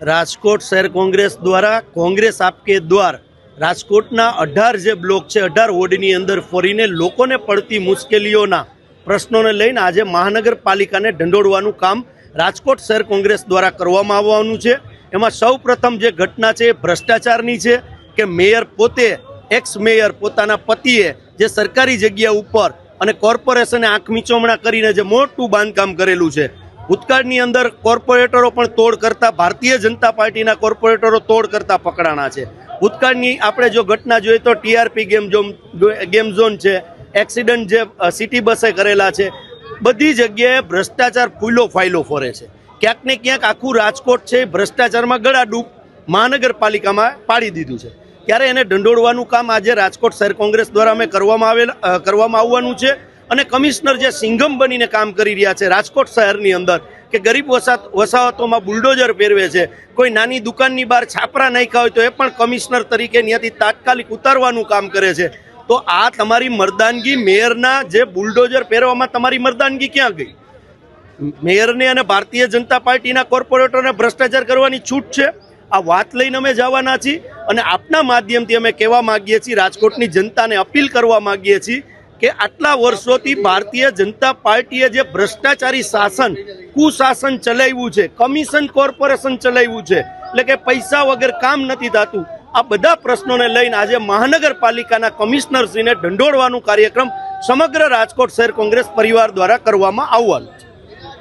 રાજકોટ શહેર કોંગ્રેસ દ્વારા કોંગ્રેસ આપકે દ્વાર રાજકોટના 18 જે બ્લોક છે 18 વોર્ડની અંદર ફરીને લોકોને પડતી મુશ્કેલીઓના પ્રશ્નોને લઈને આજે મહાનગરપાલિકાને ઢંઢોળવાનું કામ રાજકોટ શહેર કોંગ્રેસ દ્વારા કરવામાં આવવાનું છે। એમાં સૌપ્રથમ જે ઘટના છે એ ભ્રષ્ટાચારની છે કે મેયર પોતે એક્સ મેયર પોતાના પતિએ જે સરકારી જગ્યા ઉપર અને કોર્પોરેશને આંખ મીચોમણા કરીને જે મોટું બાંધકામ કરેલું છે। ભૂતકાળની અંદર કોર્પોરેટરો પણ તોડ કરતા ભારતીય જનતા પાર્ટીના કોર્પોરેટરો તોડ કરતા પકડાણા છે। ભૂતકાળની આપણે જો ઘટના જોઈએ તો ટીઆરપી ગેમ ઝોન છે, એક્સિડન્ટ જે સિટી બસે કરેલા છે, બધી જગ્યાએ ભ્રષ્ટાચાર ફૂલો ફાઇલો ફરે છે। ક્યાંક ને ક્યાંક આખું રાજકોટ છે ભ્રષ્ટાચારમાં ગળાડૂબ મહાનગરપાલિકામાં પાડી દીધું છે। ત્યારે એને ઢંઢોળવાનું કામ આજે રાજકોટ શહેર કોંગ્રેસ દ્વારા અમે કરવામાં આવવાનું છે। અને કમિશનર જે સિંઘમ બનીને કામ કરી રહ્યા છે રાજકોટ શહેરની અંદર કે ગરીબ વસાહતોમાં બુલડોઝર ફેરવે છે, કોઈ નાની દુકાનની બહાર છાપરા નાખ્યા હોય તો એ પણ કમિશનર તરીકે ત્યાંથી તાત્કાલિક ઉતારવાનું કામ કરે છે। તો આ તમારી મર્દાનગી મેયરના જે બુલડોઝર ફેરવામાં તમારી મર્દાનગી ક્યાં ગઈ? મેયરને અને ભારતીય જનતા પાર્ટીના કોર્પોરેટરને ભ્રષ્ટાચાર કરવાની છૂટ છે। આ વાત લઈને અમે જવાના છીએ અને આપના માધ્યમથી અમે કહેવા માંગીએ છીએ, રાજકોટની જનતાને અપીલ કરવા માંગીએ છીએ કે આટલા વર્ષોથી ભારતીય જનતા પાર્ટીએ જે ભ્રષ્ટાચારી શાસન કુશાસન ચલાવ્યું છે, કમિશન કોર્પોરેશન ચલાવ્યું છે, એટલે કે પૈસા વગર કામ નથી થતું, આ બધા પ્રશ્નોને લઈને આજે મહાનગરપાલિકાના કમિશનરશ્રીને ઢંઢોળવાનું કાર્યક્રમ સમગ્ર રાજકોટ શહેર કોંગ્રેસ પરિવાર દ્વારા કરવામાં આવવાનો છે।